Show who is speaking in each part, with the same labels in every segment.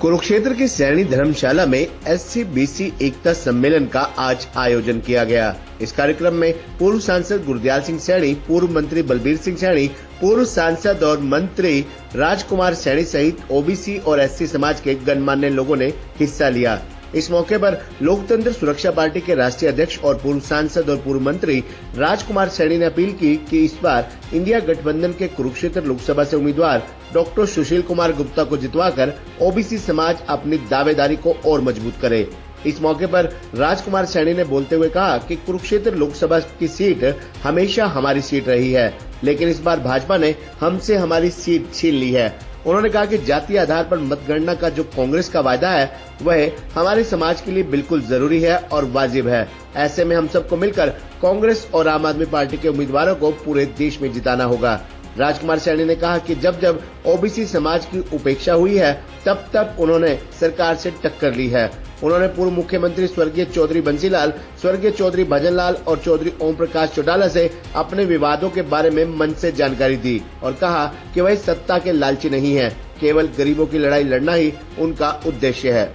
Speaker 1: कुरुक्षेत्र की सैनी धर्मशाला में SC/BC एकता सम्मेलन का आज आयोजन किया गया। इस कार्यक्रम में पूर्व सांसद गुरदयाल सिंह सैनी, पूर्व मंत्री बलबीर सिंह सैनी, पूर्व सांसद और मंत्री राजकुमार सैनी सहित OBC और SC समाज के गणमान्य लोगों ने हिस्सा लिया। इस मौके पर लोकतंत्र सुरक्षा पार्टी के राष्ट्रीय अध्यक्ष और पूर्व सांसद और पूर्व मंत्री राजकुमार सैनी ने अपील की कि इस बार इंडिया गठबंधन के कुरुक्षेत्र लोकसभा से उम्मीदवार डॉक्टर सुशील कुमार गुप्ता को जितवाकर OBC समाज अपनी दावेदारी को और मजबूत करे। इस मौके पर राजकुमार सैनी ने बोलते हुए कहा कि कुरुक्षेत्र लोकसभा की सीट हमेशा हमारी सीट रही है, लेकिन इस बार भाजपा ने हमसे हमारी सीट छीन ली है। उन्होंने कहा कि जातीय आधार पर मतगणना का जो कांग्रेस का वायदा है वह हमारे समाज के लिए बिल्कुल जरूरी है और वाजिब है। ऐसे में हम सबको मिलकर कांग्रेस और आम आदमी पार्टी के उम्मीदवारों को पूरे देश में जिताना होगा। राजकुमार सैनी ने कहा कि जब जब OBC समाज की उपेक्षा हुई है तब तब उन्होंने सरकार से टक्कर ली है। उन्होंने पूर्व मुख्यमंत्री स्वर्गीय चौधरी बंसीलाल, स्वर्गीय चौधरी भजनलाल और चौधरी ओम प्रकाश चौटाला से अपने विवादों के बारे में मन से जानकारी दी और कहा कि वह सत्ता के लालची नहीं है, केवल गरीबों की लड़ाई लड़ना ही उनका उद्देश्य है।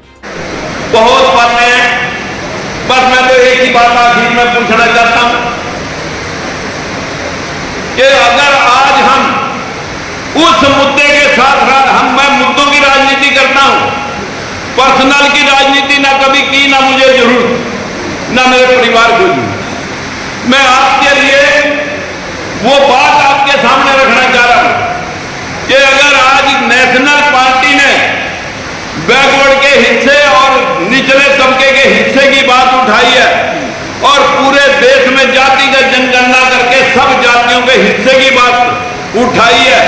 Speaker 2: बहुत बातें हैं, बस मैं तो एक ही बात आखिर में पूछना चाहता हूं कि अगर आज हम उस मुद्दे के साथ मैं मुद्दों की राजनीति करता हूं, पर्सनल की राजनीति ना कभी की, ना मुझे जरूरत, ना मेरे परिवार को जरूरत। मैं आपके लिए वो बात आपके सामने रखना चाह रहा हूं कि अगर आज नेशनल पार्टी ने बैकवर्ड के हिस्से और निचले तबके के हिस्से की बात उठाई है और पूरे देश में जातिगत जनगणना करके सब जातियों के हिस्से की बात उठाई है,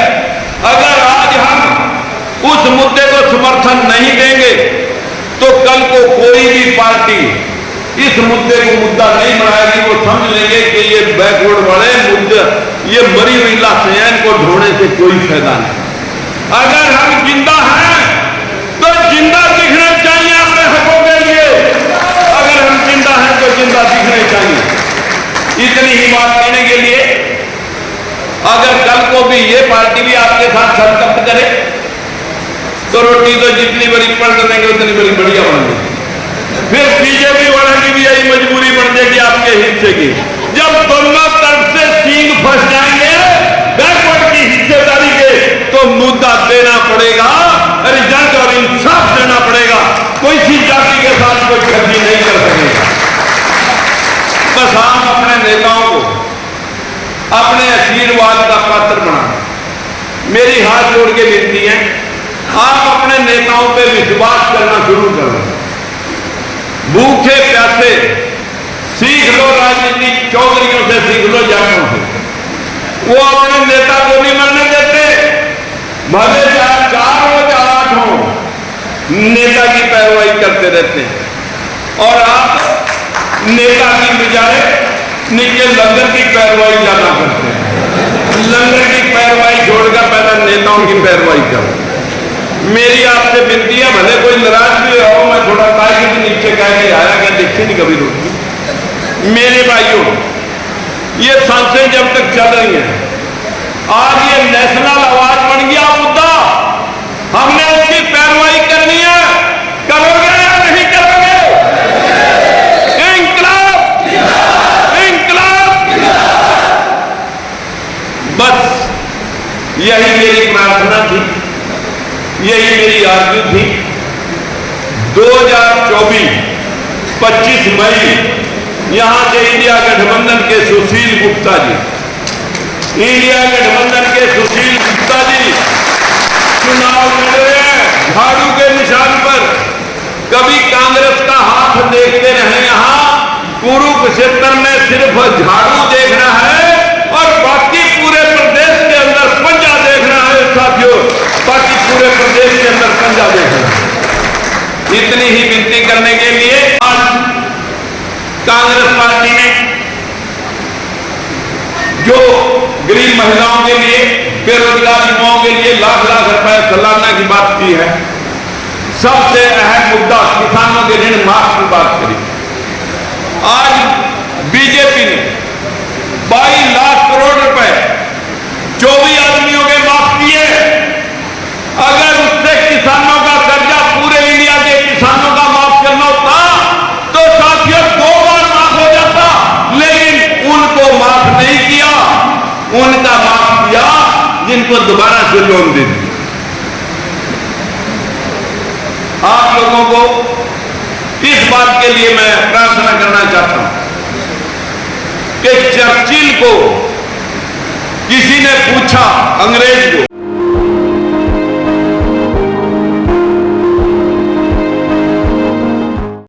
Speaker 2: अगर आज हम उस मुद्दे को समर्थन नहीं देंगे तो कल को कोई भी पार्टी इस मुद्दे को मुद्दा नहीं बनाएगी। वो समझ लेंगे कि ये बैकवर्ड वाले मुद्दे, ये मरी हुई लाशें हैं, इनको ढोने से कोई फायदा नहीं। अगर हम जिंदा हैं तो जिंदा दिखना चाहिए अपने हकों के लिए, अगर हम जिंदा हैं तो जिंदा दिखने चाहिए। इतनी ही बात कहने के लिए अगर कल को भी ये पार्टी भी आपके साथ संकल्प करे तो रोटी तो जितनी बड़ी पलट देंगे उतनी बड़ी बढ़िया बनेगी। फिर बीजेपी वाले की भी यही मजबूरी बन जाएगी आपके हिस्से की। जब दोनों तरफ से सींग फंस जाएंगे बैकवर्ड की हिस्सेदारी के तो मुद्दा देना पड़ेगा, रिजल्ट और इंसाफ देना पड़ेगा। कोई सी जाति के साथ कोई ठगी नहीं कर सकेगा। बस हम अपने नेताओं को अपने आशीर्वाद का पात्र बना, मेरी हाथ जोड़ के विनती है, आप अपने नेताओं पे विश्वास करना शुरू करो। भूखे प्यासे सीख लो राजनीति, चौधरियों से सीख लो, जाटों से। वो अपने नेता को नहीं मरने देते, भले 4 हो 8 हो, नेता की पैरवाई करते रहते हैं। और आप नेता की बजाय नीचे लंगर की पैरवाई ज्यादा करते हैं। लंगर की पैरवाई छोड़कर पहले नेताओं की पैरवाई करो। मेरी आपसे विनती है, भले कोई नाराज भी हो, मैं थोड़ा ताकि भी नीचे कह के आया क्या देखी नहीं कभी रोटी। मेरे भाइयों, ये सांसें जब तक चल रही हैं, आज ये नेशनल आवाज बन गया मुद्दा, हमने उसकी पैरवाई करनी है। करोगे या नहीं करोगे? इंकलाब, इंकलाब। बस यही मेरी प्रार्थना थी, यही मेरी आरज़ू थी। 2024 25 मई यहां से इंडिया गठबंधन के सुशील गुप्ता जी, इंडिया गठबंधन के सुशील गुप्ता जी चुनाव लड़ रहे हैं झाड़ू के निशान पर। कभी कांग्रेस का हाथ देखते रहे, यहां कुरुक्षेत्र में सिर्फ झाड़ू देखना है और बाकी पूरे प्रदेश के अंदर पंजा देखना है साथियों, बाकी पूरे प्रदेश के अंदर पंजा देखना है। इतनी ही विनती करने के लिए आज कांग्रेस पार्टी ने जो गरीब महिलाओं के लिए, बेरोजगार युवाओं के लिए लाख लाख रुपए सालाना की बात की है, सबसे अहम मुद्दा किसानों के ऋण माफ की बात करी। आज बीजेपी ने 22 लाख करोड़ रुपए 24 आदमियों के माफ किए। अगर उससे किसानों का कर्जा पूरी उनका माफ किया जिनको दोबारा से लोन दे दी। आप लोगों को इस बात के लिए मैं प्रार्थना करना चाहता हूं कि चर्चिल को किसी ने पूछा, अंग्रेज को,